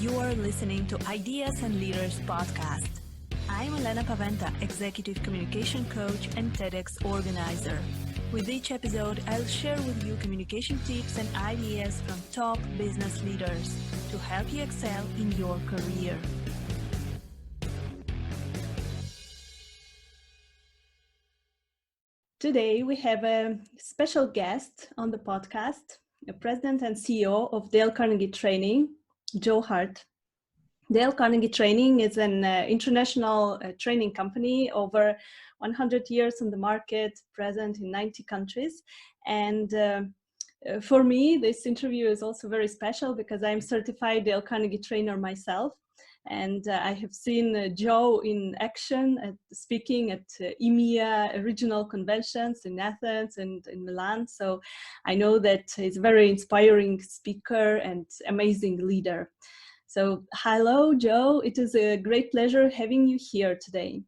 You are listening to Ideas and Leaders podcast. I'm Elena Paweta, Executive Communication Coach and TEDx organizer. With each episode, I'll share with you communication tips and ideas from top business leaders to help you excel in your career. Today, we have a special guest on the podcast, the President and CEO of Dale Carnegie Training, Joe Hart. Dale Carnegie Training is an international training company, over 100 years on the market, present in 90 countries. And for me, this interview is also very special because I'm certified Dale Carnegie trainer myself. And I have seen Joe in action speaking at EMEA regional conventions in Athens and in Milan. So I know that he's a very inspiring speaker and amazing leader. So hello, Joe. It is a great pleasure having you here today.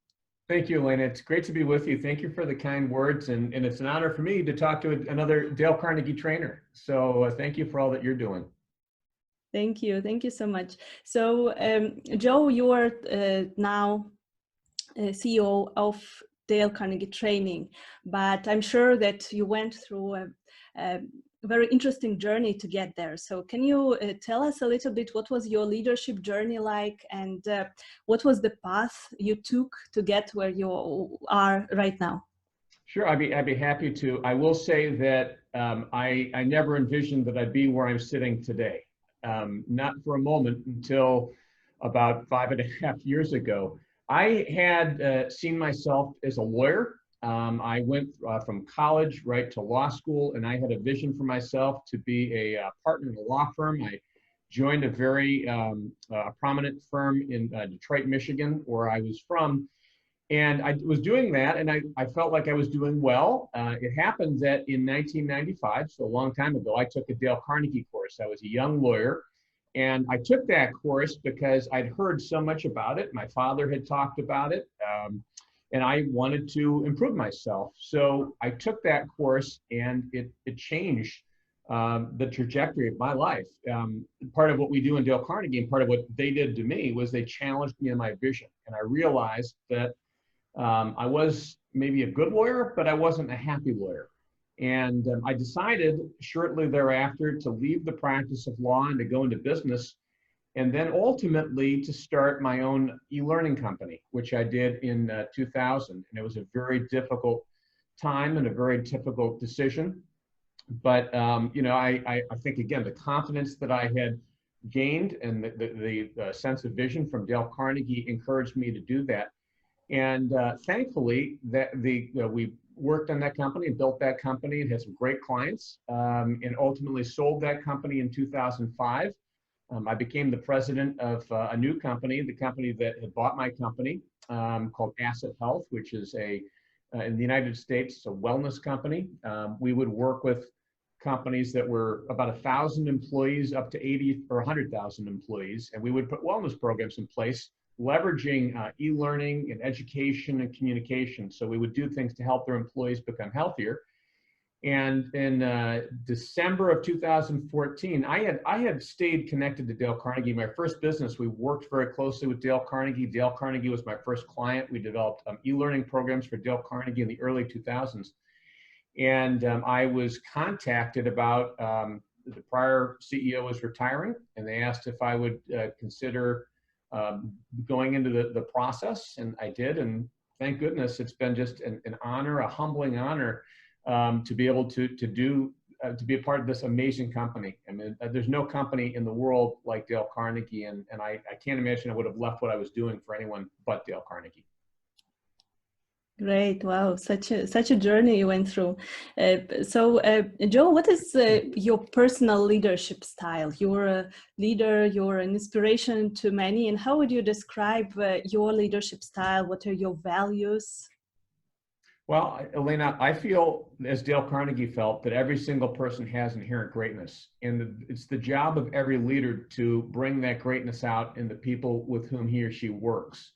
Thank you, Elena. It's great to be with you. Thank you for the kind words. And it's an honor for me to talk to another Dale Carnegie trainer. So thank you for all that you're doing. Thank you. Thank you so much. So, Joe, you are now CEO of Dale Carnegie Training, but I'm sure that you went through a very interesting journey to get there. So can you tell us a little bit what was your leadership journey like, and what was the path you took to get where you are right now? Sure, I'd be happy to. I will say that I never envisioned that I'd be where I'm sitting today. Not for a moment until about 5.5 years ago. I had seen myself as a lawyer. I went from college right to law school, and I had a vision for myself to be a partner in a law firm. I joined a very prominent firm in Detroit, Michigan, where I was from. And I was doing that, and I felt like I was doing well. It happened that in 1995, so a long time ago, I took a Dale Carnegie course. I was a young lawyer, and I took that course because I'd heard so much about it. My father had talked about it, and I wanted to improve myself. So I took that course, and it changed the trajectory of my life. Part of what we do in Dale Carnegie, and part of what they did to me, was they challenged me in my vision. And I realized that I was maybe a good lawyer, but I wasn't a happy lawyer. And I decided shortly thereafter to leave the practice of law and to go into business, and then ultimately to start my own e-learning company, which I did in 2000. And it was a very difficult time and a very difficult decision. But, I think, again, the confidence that I had gained and the sense of vision from Dale Carnegie encouraged me to do that. And thankfully, we worked on that company and built that company and had some great clients, and ultimately sold that company in 2005. I became the president of a new company, the company that had bought my company, called Asset Health, which is in the United States, a wellness company. We would work with companies that were about 1,000 employees up to 80 or 100,000 employees, and we would put wellness programs in place, leveraging e-learning and education and communication. So we would do things to help their employees become healthier. And in December of 2014, I had stayed connected to Dale Carnegie. My first business, we worked very closely with Dale Carnegie. Dale Carnegie was my first client. We developed e-learning programs for Dale Carnegie in the early 2000s. And I was contacted about the prior CEO was retiring, and they asked if I would consider going into the process, and I did, and thank goodness it's been just an honor, a humbling honor, to be able to be a part of this amazing company. I mean, there's no company in the world like Dale Carnegie, and I can't imagine I would have left what I was doing for anyone but Dale Carnegie. Great. Wow. Such a journey you went through. So, Joe, what is your personal leadership style? You're a leader, you're an inspiration to many. And how would you describe your leadership style? What are your values? Well, Elena, I feel, as Dale Carnegie felt, that every single person has inherent greatness. And it's the job of every leader to bring that greatness out in the people with whom he or she works.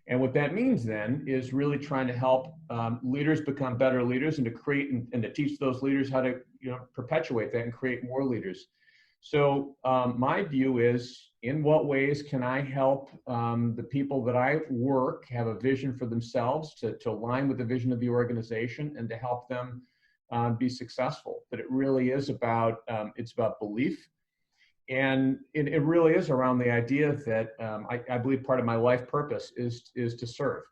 And what that means then is really trying to help leaders become better leaders, and to create and to teach those leaders how to perpetuate that and create more leaders. So my view is in what ways can I help the people that I work have a vision for themselves to align with the vision of the organization and to help them be successful. That it really is about, it's about belief. And it really is around the idea that I believe part of my life purpose is to serve.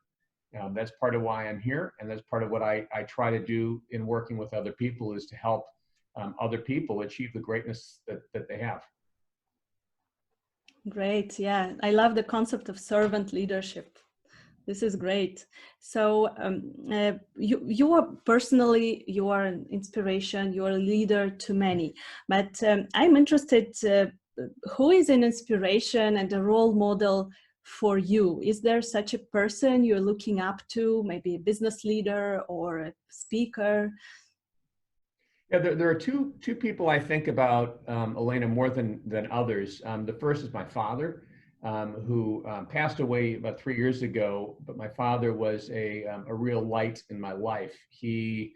That's part of why I'm here, and that's part of what I try to do in working with other people, is to help other people achieve the greatness that they have. Great. Yeah, I love the concept of servant leadership. This is great. So you are personally, you are an inspiration, you are a leader to many, but I'm interested, who is an inspiration and a role model for you? Is there such a person you're looking up to, maybe a business leader or a speaker? Yeah, there are two people I think about, Elena, more than others. The first is my father, who passed away about 3 years ago. But my father was a real light in my life. He,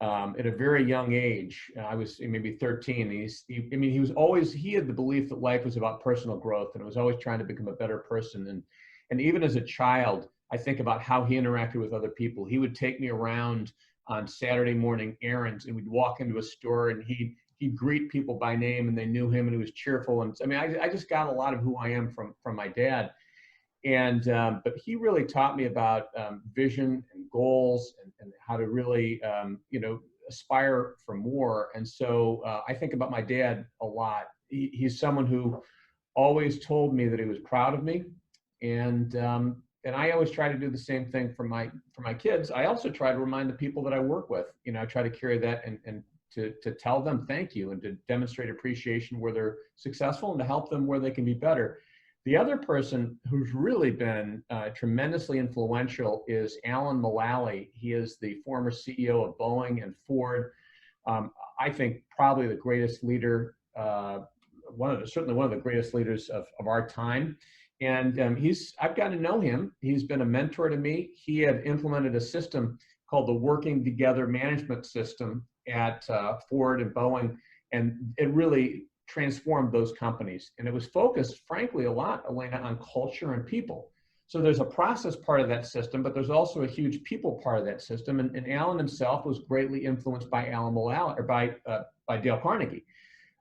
at a very young age, I was maybe 13. He was always, he had the belief that life was about personal growth, and it was always trying to become a better person. And even as a child, I think about how he interacted with other people. He would take me around on Saturday morning errands, and we'd walk into a store, and he'd greet people by name, and they knew him, and he was cheerful. And I mean, I just got a lot of who I am from my dad. And but he really taught me about vision and goals, and how to really aspire for more. And so I think about my dad a lot. He's someone who always told me that he was proud of me, and I always try to do the same thing for my kids. I also try to remind the people that I work with. I try to carry that and to tell them thank you, and to demonstrate appreciation where they're successful, and to help them where they can be better. The other person who's really been tremendously influential is Alan Mulally. He is the former CEO of Boeing and Ford. I think probably the greatest leader, certainly one of the greatest leaders of our time. And I've gotten to know him. He's been a mentor to me. He had implemented a system called the Working Together Management System at Ford and Boeing, and it really transformed those companies. And it was focused, frankly, a lot, Elena, on culture and people. So there's a process part of that system, but there's also a huge people part of that system. And Alan himself was greatly influenced by Alan Mulally, or by Dale Carnegie.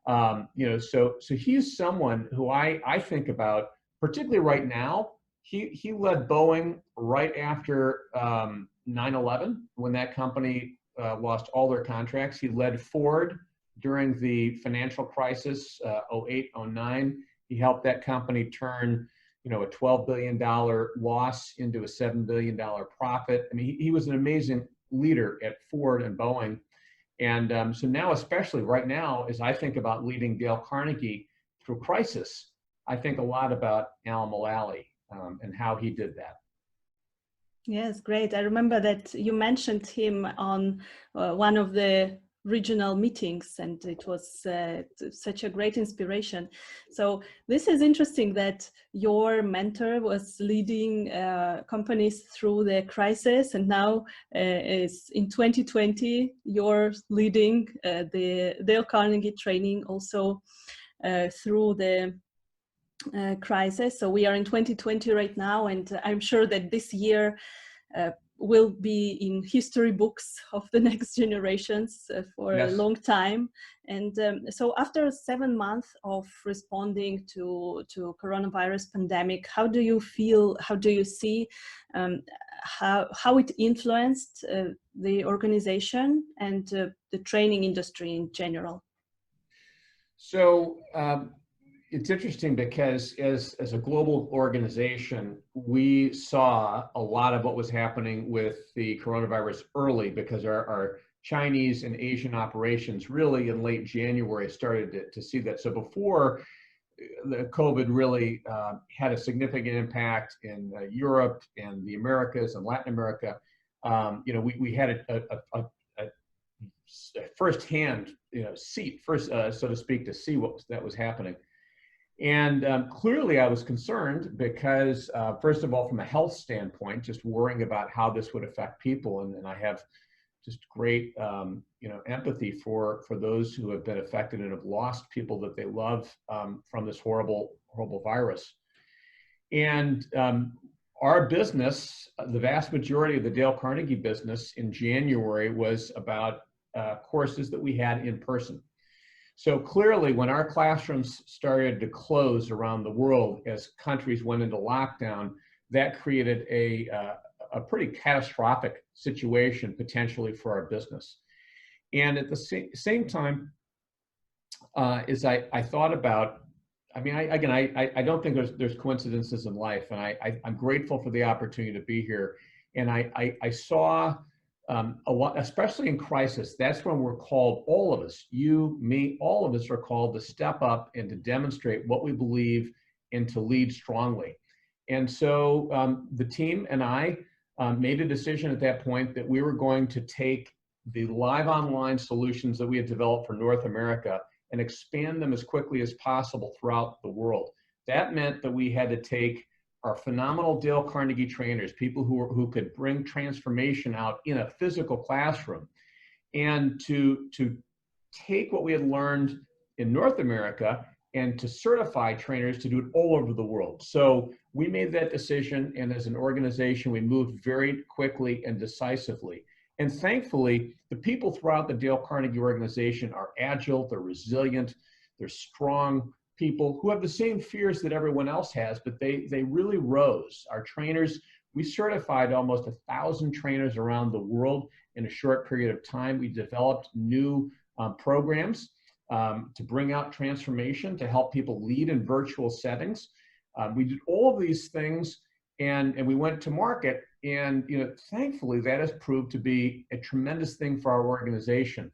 So he's someone who I think about, particularly right now. He led Boeing right after 9/11, when that company lost all their contracts. He led Ford during the financial crisis, 08, 09. He helped that company turn, a $12 billion loss into a $7 billion profit. I mean, he was an amazing leader at Ford and Boeing. And so now, especially right now, as I think about leading Dale Carnegie through crisis, I think a lot about Alan Mulally and how he did that. Yes, great. I remember that you mentioned him on one of the regional meetings, and it was such a great inspiration. So this is interesting that your mentor was leading companies through the crisis, and now is in 2020 you're leading the Dale Carnegie training also through the crisis. So we are in 2020 right now, and I'm sure that this year will be in history books of the next generations for Yes. a long time. And so after 7 months of responding to coronavirus pandemic, how do you feel, how do you see how it influenced the organization and the training industry in general? So it's interesting because as a global organization, we saw a lot of what was happening with the coronavirus early, because our Chinese and Asian operations really in late January started to see that. So before the COVID really had a significant impact in Europe and the Americas and Latin America, we had a firsthand seat, so to speak, to see what that was happening. And clearly I was concerned because, first of all, from a health standpoint, just worrying about how this would affect people. And I have just great, empathy for those who have been affected and have lost people that they love from this horrible virus. And our business, the vast majority of the Dale Carnegie business in January was about courses that we had in person. So clearly, when our classrooms started to close around the world as countries went into lockdown, that created a pretty catastrophic situation potentially for our business. And at the same time, as I thought about, I mean, I don't think there's coincidences in life, and I'm grateful for the opportunity to be here. And I saw a lot, especially in crisis. That's when we're called, all of us, you, me, all of us are called to step up and to demonstrate what we believe and to lead strongly. And so the team and I made a decision at that point that we were going to take the live online solutions that we had developed for North America and expand them as quickly as possible throughout the world. That meant that we had to take our phenomenal Dale Carnegie trainers, people who could bring transformation out in a physical classroom, and to take what we had learned in North America and to certify trainers to do it all over the world. So we made that decision, and as an organization, we moved very quickly and decisively. And thankfully, the people throughout the Dale Carnegie organization are agile, they're resilient, they're strong people who have the same fears that everyone else has, but they really rose. Our trainers, we certified almost 1,000 trainers around the world in a short period of time. We developed new programs to bring out transformation, to help people lead in virtual settings. We did all of these things, and we went to market, and thankfully that has proved to be a tremendous thing for our organization.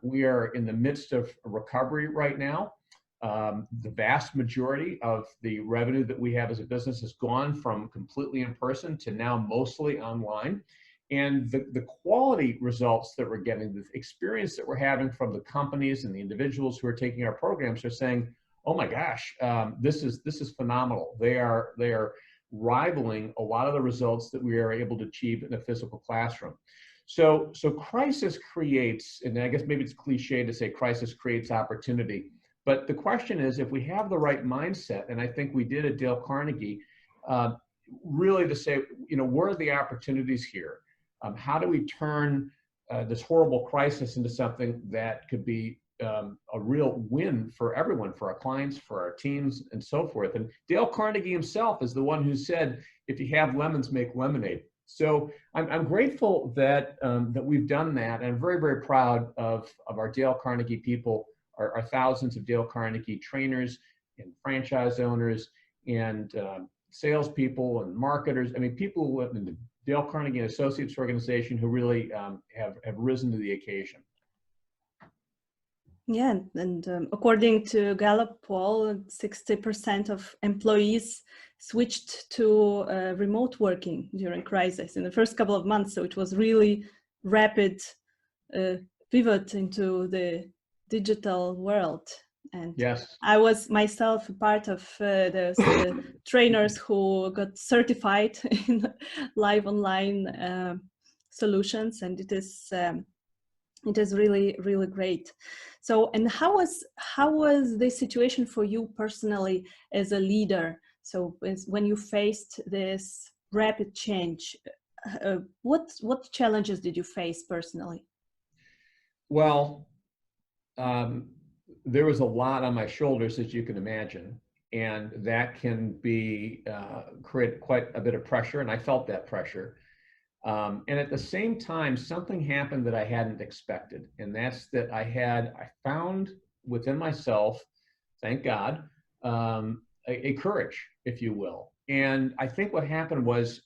We are in the midst of a recovery right now. The vast majority of the revenue that we have as a business has gone from completely in person to now mostly online. And the quality results that we're getting, the experience that we're having from the companies and the individuals who are taking our programs are saying, oh my gosh, this is phenomenal. They are rivaling a lot of the results that we are able to achieve in a physical classroom. So crisis creates, and I guess maybe it's cliche to say crisis creates opportunity, but the question is, if we have the right mindset, and I think we did at Dale Carnegie, really to say, where are the opportunities here? How do we turn this horrible crisis into something that could be a real win for everyone, for our clients, for our teams, and so forth? And Dale Carnegie himself is the one who said, if you have lemons, make lemonade. So I'm grateful that that we've done that, and I'm very, very proud of our Dale Carnegie people, our thousands of Dale Carnegie trainers and franchise owners and salespeople and marketers. I mean, people who live in the Dale Carnegie and Associates organization who really have risen to the occasion. Yeah, and according to Gallup poll, 60% of employees switched to remote working during crisis in the first couple of months. So it was really rapid pivot into the digital world. And yes, I was myself part of those trainers who got certified in live online solutions, and it is really, really great. So, and how was the situation for you personally as a leader? So when you faced this rapid change, what challenges did you face personally? well, there was a lot on my shoulders, as you can imagine, and that can be create quite a bit of pressure, and I felt that pressure. And at the same time, something happened that I hadn't expected, and that's that I found within myself, thank God, a courage, if you will. And I think what happened was,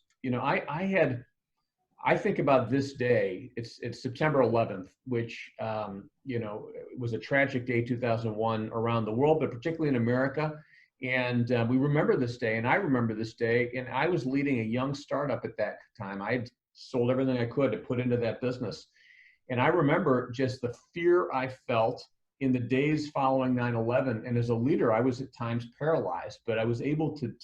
I think about this day, it's September 11th, which, was a tragic day, 2001, around the world, but particularly in America. And we remember this day, and I remember this day, and I was leading a young startup at that time. I had sold everything I could to put into that business. And I remember just the fear I felt in the days following 9/11. And as a leader, I was at times paralyzed, but I was able to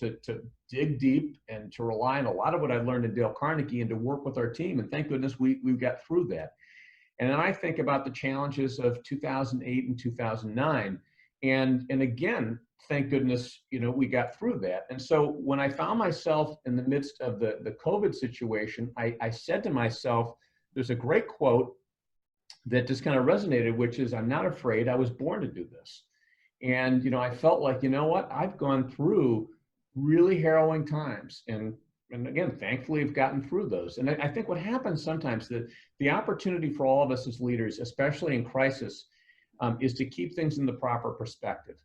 dig deep and to rely on a lot of what I learned in Dale Carnegie and to work with our team. And thank goodness we got through that. And then I think about the challenges of 2008 and 2009. And again, thank goodness, we got through that. And so when I found myself in the midst of the COVID situation, I said to myself, there's a great quote that just kind of resonated, which is, I'm not afraid, I was born to do this. And, I felt like, what, I've gone through really harrowing times. And again, thankfully, I've gotten through those. And I think what happens sometimes, that the opportunity for all of us as leaders, especially in crisis, is to keep things in the proper perspective.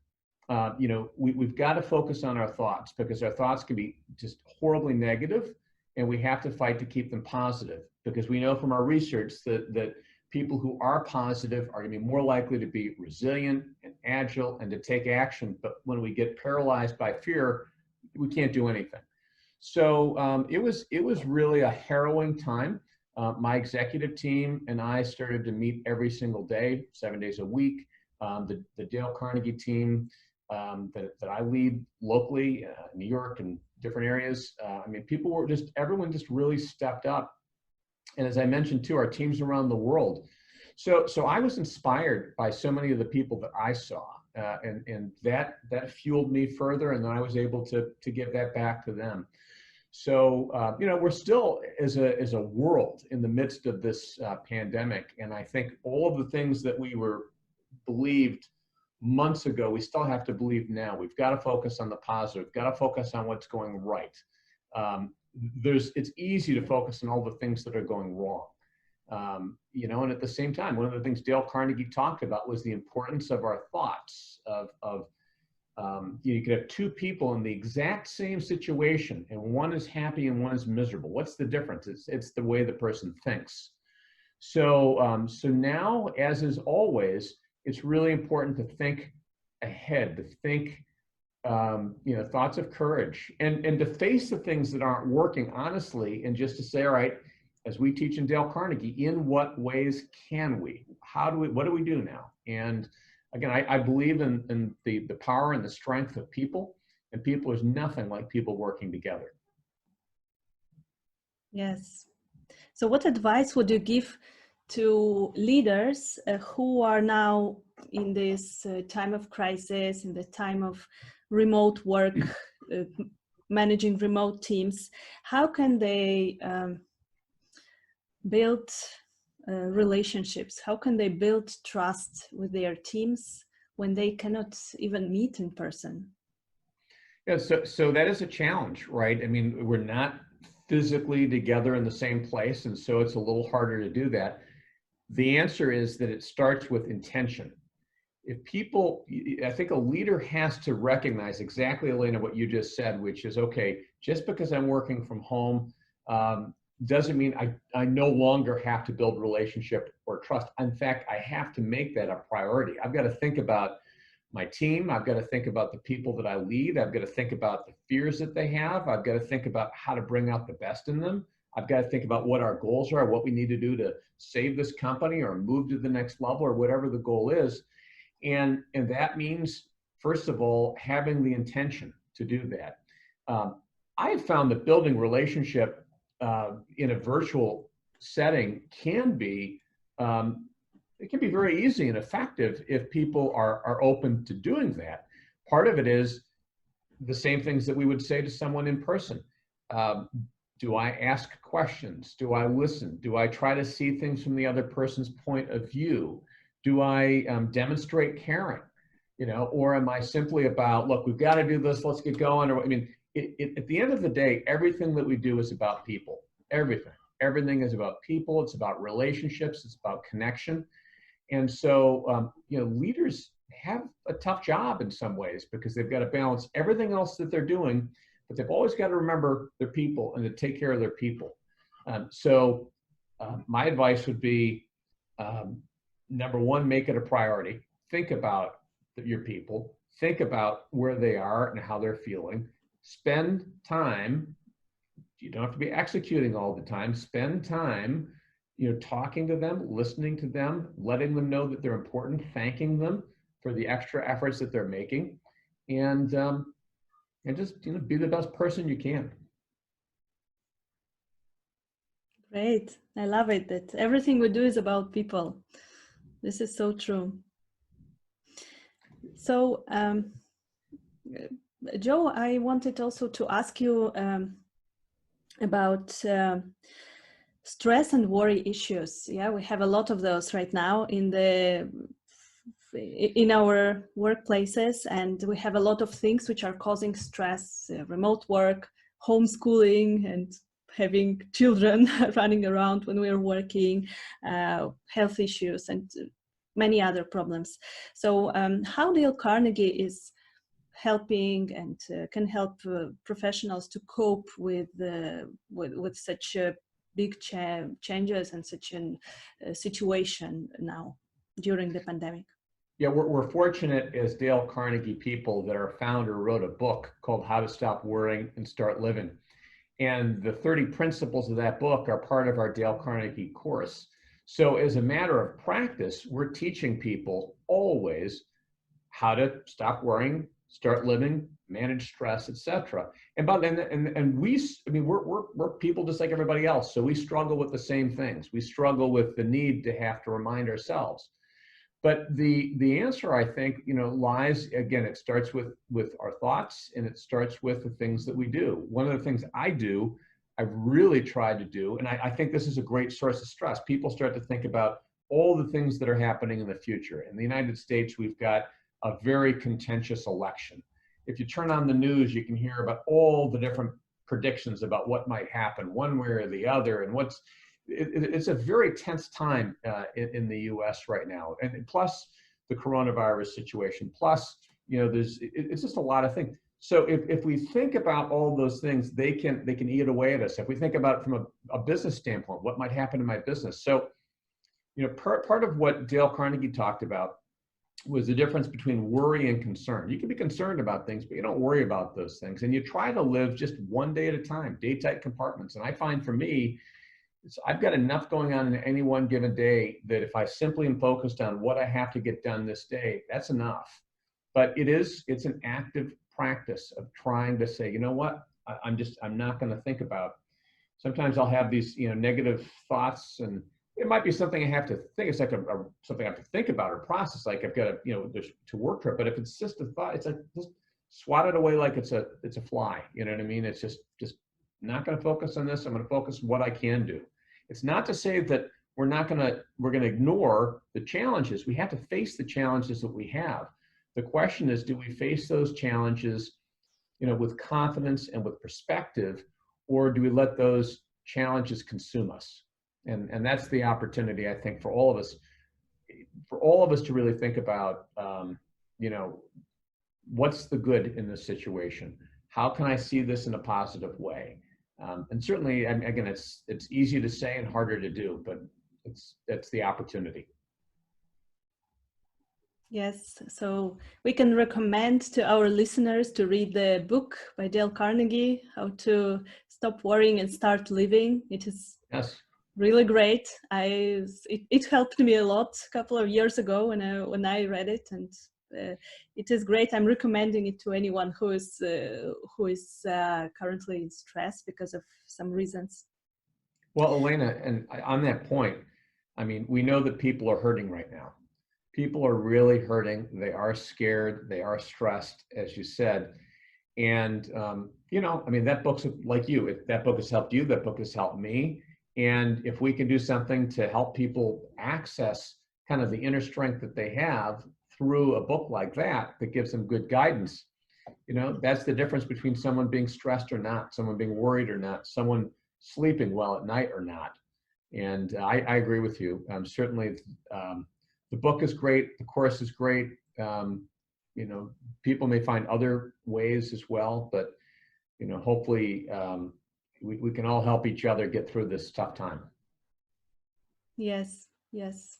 We've got to focus on our thoughts, because our thoughts can be just horribly negative, and we have to fight to keep them positive, because we know from our research that people who are positive are going to be more likely to be resilient and agile and to take action. But when we get paralyzed by fear, we can't do anything. So it was really a harrowing time. My executive team and I started to meet every single day, 7 days a week. The Dale Carnegie team that I lead locally, New York and different areas. Everyone just really stepped up. And as I mentioned too, our teams around the world. So I was inspired by so many of the people that I saw, and that fueled me further. And then I was able to give that back to them. So, we're still as a world in the midst of this pandemic. And I think all of the things that we believed months ago, we still have to believe now. We've got to focus on the positive. We've got to focus on what's going right. It's easy to focus on all the things that are going wrong. And at the same time, one of the things Dale Carnegie talked about was the importance of our thoughts, you could have two people in the exact same situation, and one is happy and one is miserable. What's the difference? It's the way the person thinks. So now, as is always, it's really important to think ahead, to think, thoughts of courage, and to face the things that aren't working honestly, and just to say, all right, as we teach in Dale Carnegie, in what ways can we? What do we do now? And again, I believe in the power and the strength of people, and people is nothing like people working together. Yes. So what advice would you give to leaders who are now in this time of crisis, in the time of remote work, managing remote teams? How can they build relationships? How can they build trust with their teams when they cannot even meet in person? Yeah, so that is a challenge, right? I mean, we're not physically together in the same place, and so it's a little harder to do that. The answer is that it starts with intention. I think a leader has to recognize exactly, Elena, what you just said, which is, okay, just because I'm working from home doesn't mean I no longer have to build relationship or trust. In fact, I have to make that a priority. I've got to think about my team. I've got to think about the people that I lead. I've got to think about the fears that they have. I've got to think about how to bring out the best in them. I've got to think about what our goals are, what we need to do to save this company or move to the next level or whatever the goal is. And that means, first of all, having the intention to do that. I have found that building relationship in a virtual setting can be very easy and effective if people are open to doing that. Part of it is the same things that we would say to someone in person. Do I ask questions? Do I listen? Do I try to see things from the other person's point of view? Do I demonstrate caring? Or am I simply about, look, we've got to do this, let's get going? Or, at the end of the day, everything that we do is about people. Everything is about people. It's about relationships. It's about connection. And so, leaders have a tough job in some ways, because they've got to balance everything else that they're doing, but they've always got to remember their people and to take care of their people. My advice would be, number one, make it a priority. Think about your people. Think about where they are and how they're feeling. Spend time. You don't have to be executing all the time. Spend time, talking to them, listening to them, letting them know that they're important, thanking them for the extra efforts that they're making, and just be the best person you can. Great. I love it that everything we do is about people. This is so true. So, Joe, I wanted also to ask you about stress and worry issues. Yeah, we have a lot of those right now in our workplaces, and we have a lot of things which are causing stress: remote work, homeschooling, and having children running around when we're working, health issues, and many other problems. So how Dale Carnegie is helping and can help professionals to cope with such big changes and such a situation now during the pandemic. Yeah, we're fortunate as Dale Carnegie people that our founder wrote a book called How to Stop Worrying and Start Living. And the 30 principles of that book are part of our Dale Carnegie course. So as a matter of practice, we're teaching people always how to stop worrying, start living, manage stress, etc. And we're people just like everybody else. So we struggle with the same things. We struggle with the need to have to remind ourselves. But the answer, I think, lies, again, it starts with our thoughts, and it starts with the things that we do. One of the things I've really tried to do, and I think this is a great source of stress. People start to think about all the things that are happening in the future. In the United States, we've got a very contentious election. If you turn on the news, you can hear about all the different predictions about what might happen one way or the other, and it's a very tense time in the U.S. right now, and plus the coronavirus situation. Plus, it's just a lot of things. So if we think about all those things, they can eat away at us. If we think about it from a business standpoint, what might happen to my business? So, part of what Dale Carnegie talked about was the difference between worry and concern. You can be concerned about things, but you don't worry about those things, and you try to live just one day at a time, day-tight compartments. And I find for me, I've got enough going on in any one given day that if I simply am focused on what I have to get done this day, that's enough. But it's an active practice of trying to say, you know what, I'm not going to think about. Sometimes I'll have these, negative thoughts, and it might be something I have to think. It's like something I have to think about or process. Like I've got to, there's to work trip. But if it's just a thought, it's like just swat it away like it's a fly. You know what I mean? It's just not going to focus on this. I'm going to focus on what I can do. It's not to say that we're going to ignore the challenges. We have to face the challenges that we have. The question is, do we face those challenges, with confidence and with perspective, or do we let those challenges consume us? And that's the opportunity, I think, for all of us to really think about, what's the good in this situation? How can I see this in a positive way? And certainly, again, it's easy to say and harder to do, but that's the opportunity. Yes, so we can recommend to our listeners to read the book by Dale Carnegie, How to Stop Worrying and Start Living. It is really great. It helped me a lot a couple of years ago when I read it, and it is great. I'm recommending it to anyone who is currently in stress because of some reasons. Well, Elena, and on that point, we know that people are hurting right now. People are really hurting. They are scared. They are stressed, as you said. And, that book's like you. That book has helped you. That book has helped me. And if we can do something to help people access kind of the inner strength that they have through a book like that gives them good guidance, that's the difference between someone being stressed or not, someone being worried or not, someone sleeping well at night or not. And I agree with you. Certainly, the book is great. The course is great. People may find other ways as well, but, hopefully we can all help each other get through this tough time. Yes, yes.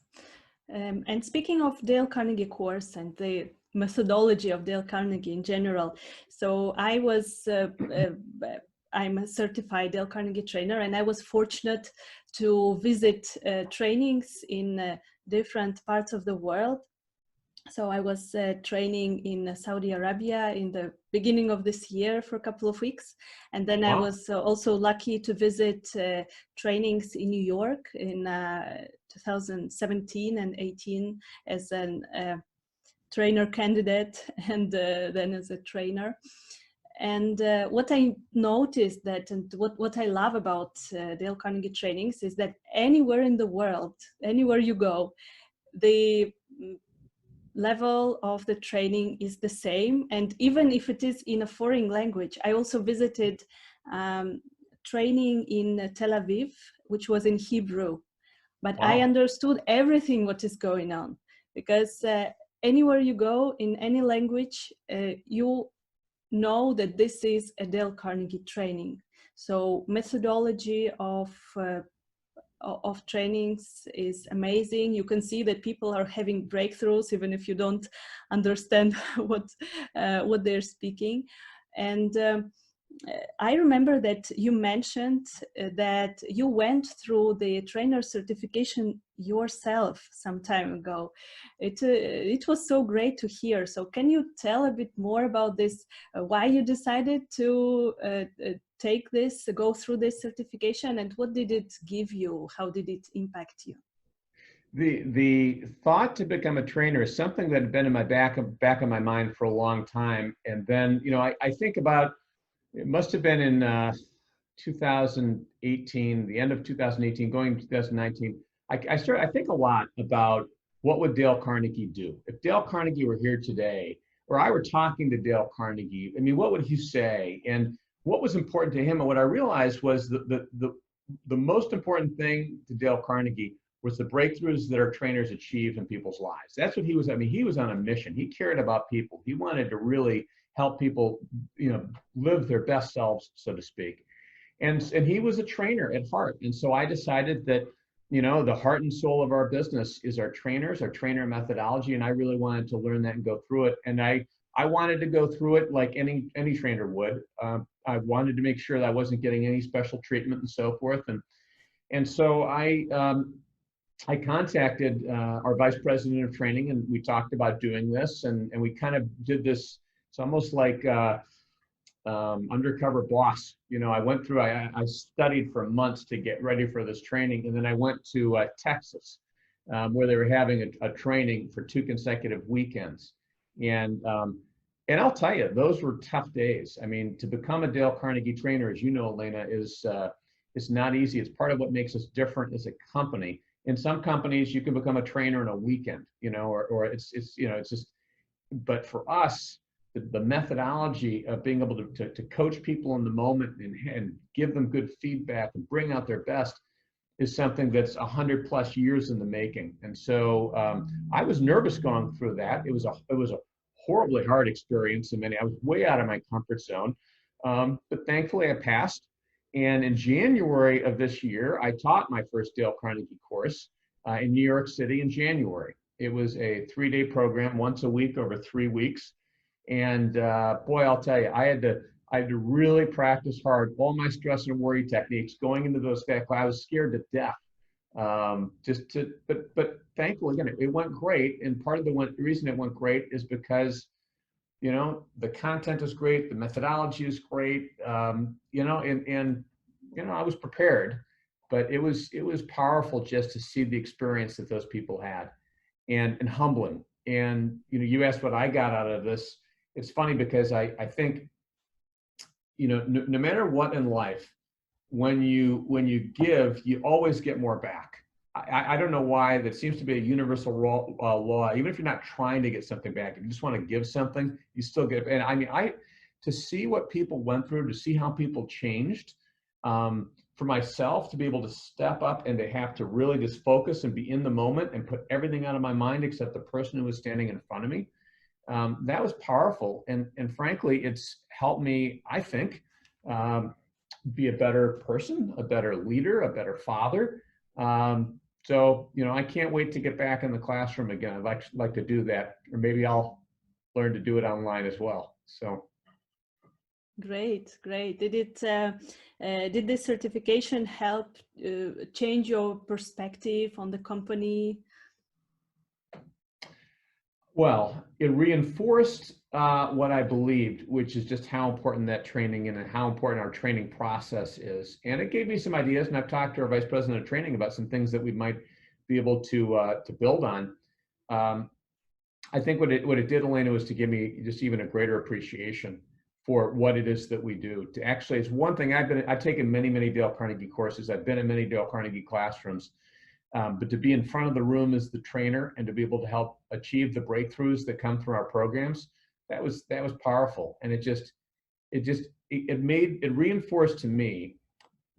And speaking of Dale Carnegie course and the methodology of Dale Carnegie in general, so I'm a certified Dale Carnegie trainer, and I was fortunate to visit trainings in different parts of the world. So I was training in Saudi Arabia in the beginning of this year for a couple of weeks. And then I was also lucky to visit trainings in New York in 2017 and 18 as a trainer candidate and then as a trainer. And what I noticed that, and what I love about Dale Carnegie trainings is that anywhere in the world, anywhere you go, the level of the training is the same. And even if it is in a foreign language, I also visited training in Tel Aviv, which was in Hebrew, but I understood everything what is going on, because anywhere you go in any language, you know that this is a Dale Carnegie training. So methodology of trainings is amazing. You can see that people are having breakthroughs even if you don't understand what they're speaking. And I remember that you mentioned that you went through the trainer certification yourself some time ago. It was so great to hear. So can you tell a bit more about this, why you decided to take this, go through this certification, and what did it give you? How did it impact you? The thought to become a trainer is something that had been in my back of my mind for a long time. And then, you know, I think about, it must have been in 2018, the end of 2018, going into 2019. I think a lot about what would Dale Carnegie do? If Dale Carnegie were here today, or I were talking to Dale Carnegie, I mean, what would he say? And what was important to him? And what I realized was the most important thing to Dale Carnegie was the breakthroughs that our trainers achieved in people's lives. That's what he was. I mean, he was on a mission. He cared about people. He wanted to really help people, you know, live their best selves, so to speak. And he was a trainer at heart. And so I decided that, you know, the heart and soul of our business is our trainers, our trainer methodology. And I really wanted to learn that and go through it. And I wanted to go through it like any trainer would. I wanted to make sure that I wasn't getting any special treatment and so forth. And so I contacted our vice president of training, and we talked about doing this, and we kind of did this. It's almost like undercover boss. You know, I went through, I studied for months to get ready for this training. And then I went to Texas, where they were having a training for 2 consecutive weekends. And I'll tell you, those were tough days. I mean, to become a Dale Carnegie trainer, as you know, Elena, is not easy. It's part of what makes us different as a company. In some companies, you can become a trainer in a weekend, you know, or it's you know, it's just, but for us, the methodology of being able to coach people in the moment and give them good feedback and bring out their best is something that's 100+ years in the making. And so I was nervous going through that. It was a horribly hard experience. I mean, I was way out of my comfort zone, but thankfully I passed. And in January of this year, I taught my first Dale Carnegie course in New York City in January. It was a 3-day program, once a week over 3 weeks. And boy, I'll tell you, I had to really practice hard all my stress and worry techniques going into those classes. I was scared to death. But thankfully, again, it went great. And part of the reason it went great is because, you know, the content is great, the methodology is great, you know, and you know, I was prepared, but it was powerful just to see the experience that those people had, and humbling. And you know, you asked what I got out of this. It's funny because I think, you know, no matter what in life, when you give, you always get more back. I don't know why. That seems to be a universal law. Even if you're not trying to get something back, if you just want to give something, you still get it. And I mean, to see what people went through, to see how people changed, for myself to be able to step up and to have to really just focus and be in the moment and put everything out of my mind except the person who was standing in front of me, that was powerful. And frankly, it's helped me, I think, be a better person, a better leader, a better father. So, you know, I can't wait to get back in the classroom again. I'd like to do that, or maybe I'll learn to do it online as well. So. Great. Did this certification help change your perspective on the company? Well, it reinforced what I believed, which is just how important that training and how important our training process is. And it gave me some ideas, and I've talked to our vice president of training about some things that we might be able to build on. I think what it did, Elena, was to give me just even a greater appreciation for what it is that we do. To actually, it's one thing I've taken many Dale Carnegie courses. I've been in many Dale Carnegie classrooms. But to be in front of the room as the trainer and to be able to help achieve the breakthroughs that come through our programs, that was powerful. And it reinforced to me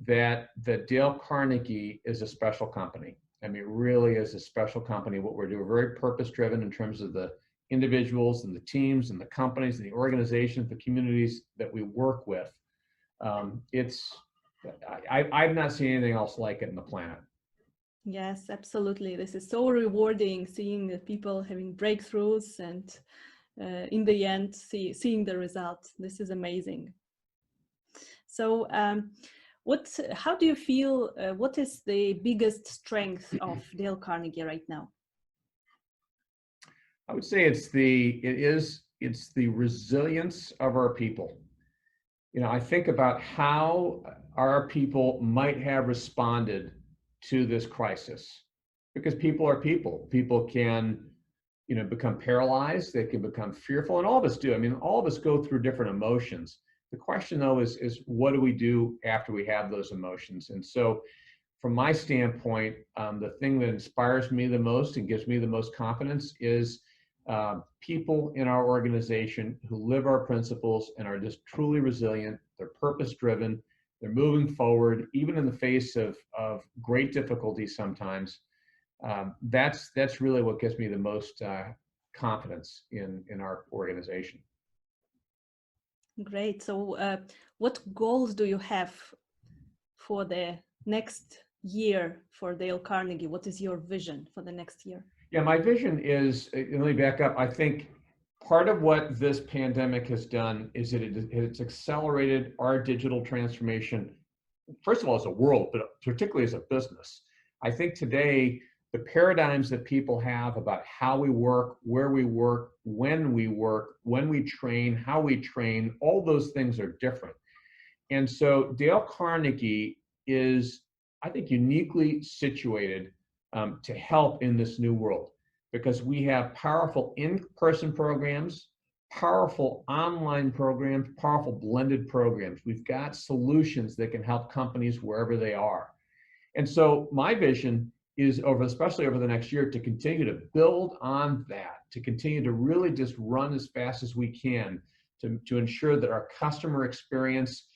that Dale Carnegie is a special company. I mean, it really is a special company. What we're doing, very purpose-driven in terms of the individuals and the teams and the companies and the organizations, the communities that we work with. I've not seen anything else like it in the planet. Yes, absolutely. This is so rewarding, seeing the people having breakthroughs and in the end, seeing the results. This is amazing. So how do you feel, what is the biggest strength of Dale Carnegie right now? I would say it's the resilience of our people. You know, I think about how our people might have responded to this crisis, because people are people. People can, you know, become paralyzed. They can become fearful, and all of us do. I mean, all of us go through different emotions. The question, though, is what do we do after we have those emotions? And so, from my standpoint, the thing that inspires me the most and gives me the most confidence is people in our organization who live our principles and are just truly resilient. They're purpose-driven. They're moving forward, even in the face of great difficulty sometimes. That's really what gives me the most confidence in our organization. Great. So what goals do you have for the next year for Dale Carnegie? What is your vision for the next year? Yeah, my vision is, let me back up. I think part of what this pandemic has done is that it's accelerated our digital transformation, first of all, as a world, but particularly as a business. I think today, the paradigms that people have about how we work, where we work, when we train, how we train, all those things are different. And so Dale Carnegie is, I think, uniquely situated to help in this new world, because we have powerful in-person programs, powerful online programs, powerful blended programs. We've got solutions that can help companies wherever they are. And so my vision is, especially over the next year, to continue to build on that, to continue to really just run as fast as we can to ensure that our customer experience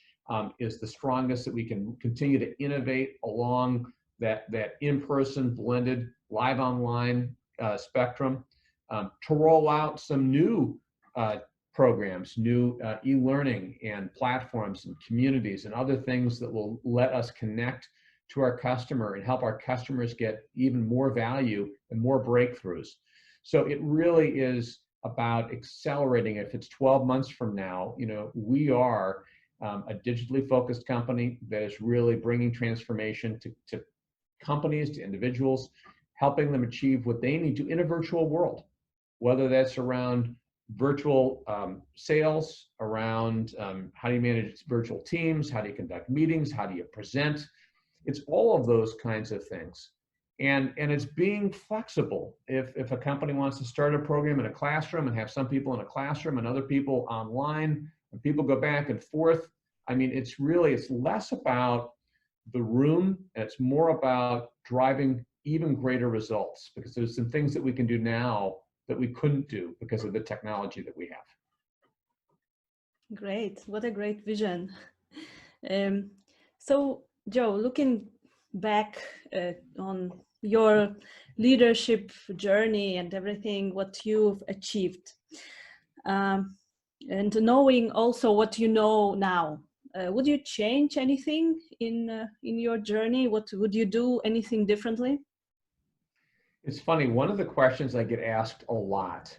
is the strongest, that we can continue to innovate along that in-person, blended, live online spectrum, to roll out some new programs, new e-learning and platforms and communities and other things that will let us connect to our customer and help our customers get even more value and more breakthroughs. So it really is about accelerating. If it's 12 months from now, you know, we are a digitally focused company that is really bringing transformation to companies, to individuals, helping them achieve what they need to in a virtual world, whether that's around virtual sales, around how do you manage virtual teams, how do you conduct meetings, how do you present. It's all of those kinds of things. And it's being flexible. If a company wants to start a program in a classroom and have some people in a classroom and other people online, and people go back and forth, I mean, it's less about the room, and it's more about driving even greater results, because there's some things that we can do now that we couldn't do because of the technology that we have. Great. What a great vision. So, Joe, looking back on your leadership journey and everything, what you've achieved, and knowing also what you know now, would you change anything in your journey? What would you do anything differently? It's funny, one of the questions I get asked a lot,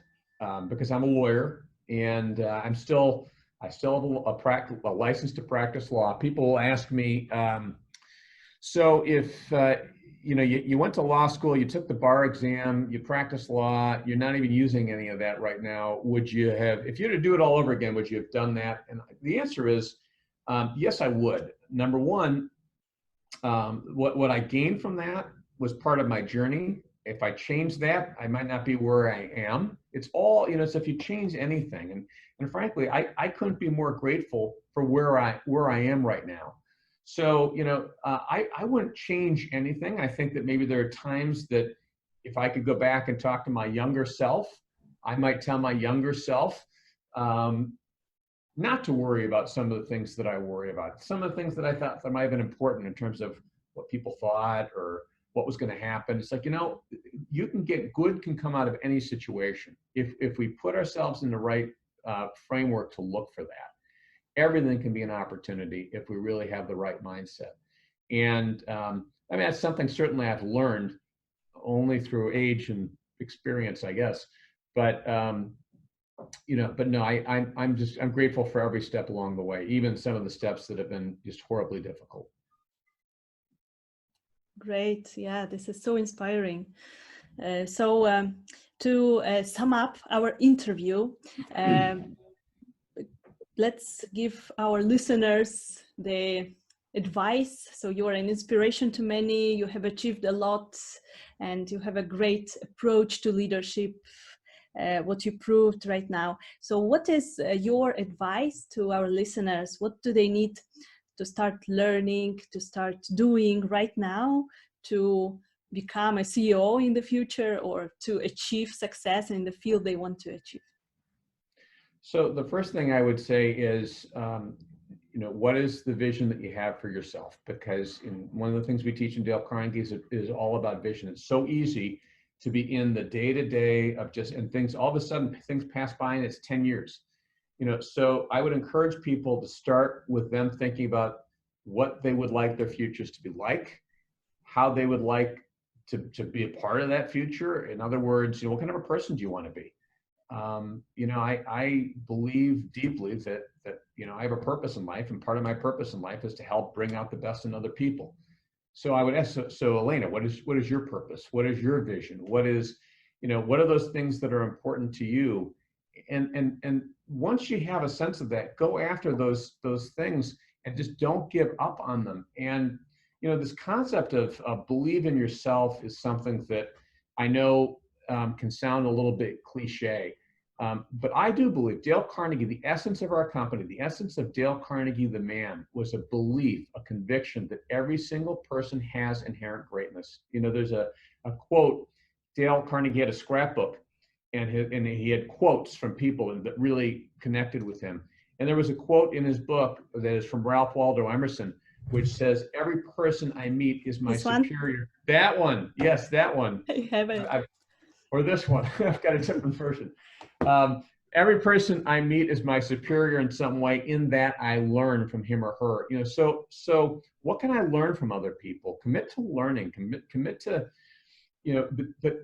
because I'm a lawyer and I still have a license to practice law. People will ask me, so if you went to law school, you took the bar exam, you practiced law, you're not even using any of that right now. Would you have, if you had to do it all over again, would you have done that? And the answer is, yes, I would. Number one, what I gained from that was part of my journey. If I change that, I might not be where I am. It's all, so if you change anything, and frankly, I couldn't be more grateful for where I am right now. So, I wouldn't change anything. I think that maybe there are times that if I could go back and talk to my younger self, I might tell my younger self, not to worry about some of the things that I worry about. Some of the things that I thought that might have been important in terms of what people thought or what was going to happen. It's like, you can get good can come out of any situation. If we put ourselves in the right framework to look for that, everything can be an opportunity if we really have the right mindset. And that's something certainly I've learned only through age and experience, I guess. But but no, I'm grateful for every step along the way, even some of the steps that have been just horribly difficult. Great. Yeah, this is so inspiring. So to sum up our interview, let's give our listeners the advice. So you are an inspiration to many, you have achieved a lot, and you have a great approach to leadership, what you proved right now. So what is your advice to our listeners? What do they need to start learning, to start doing right now to become a CEO in the future or to achieve success in the field they want to achieve? So the first thing I would say is, what is the vision that you have for yourself? Because one of the things we teach in Dale Carnegie is all about vision. It's so easy to be in the day-to-day of and things, all of a sudden things pass by and it's 10 years. So I would encourage people to start with them thinking about what they would like their futures to be like, how they would like to be a part of that future. In other words, what kind of a person do you want to be? I believe deeply that I have a purpose in life, and part of my purpose in life is to help bring out the best in other people. So I would ask, so Elena, what is your purpose? What is your vision? What are those things that are important to you? And once you have a sense of that, go after those things and just don't give up on them. And this concept of believe in yourself is something that I know can sound a little bit cliche, but I do believe Dale Carnegie, the essence of our company, the essence of Dale Carnegie the man, was a belief, a conviction that every single person has inherent greatness. There's a quote. Dale Carnegie had a scrapbook, and he had quotes from people that really connected with him. And there was a quote in his book that is from Ralph Waldo Emerson, which says, "Every person I meet is my superior." That one, yes, that one. I have it. Or this one. I've got a different version. Every person I meet is my superior in some way. In that I learn from him or her. So what can I learn from other people? Commit to learning. Commit to, but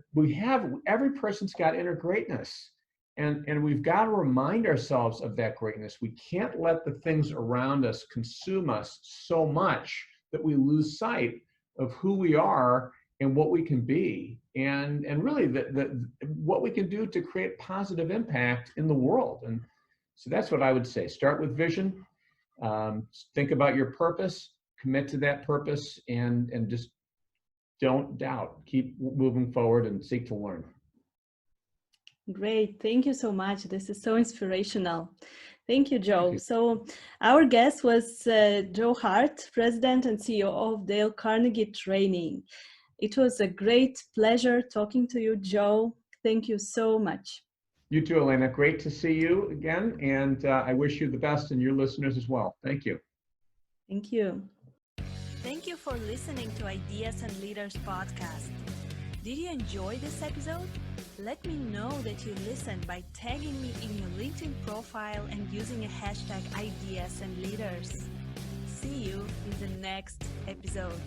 every person's got inner greatness. And we've got to remind ourselves of that greatness. We can't let the things around us consume us so much that we lose sight of who we are and what we can be, and really what we can do to create positive impact in the world. And so that's what I would say. Start with vision, think about your purpose, commit to that purpose, and just don't doubt. Keep moving forward and seek to learn. Great. Thank you so much. This is so inspirational. Thank you, Joe. Thank you. So our guest was Joe Hart, President and CEO of Dale Carnegie Training. It was a great pleasure talking to you, Joe. Thank you so much. You too, Elena. Great to see you again. And I wish you the best and your listeners as well. Thank you. Thank you. Thank you for listening to Ideas and Leaders podcast. Did you enjoy this episode? Let me know that you listened by tagging me in your LinkedIn profile and using a hashtag Ideas and Leaders. See you in the next episode.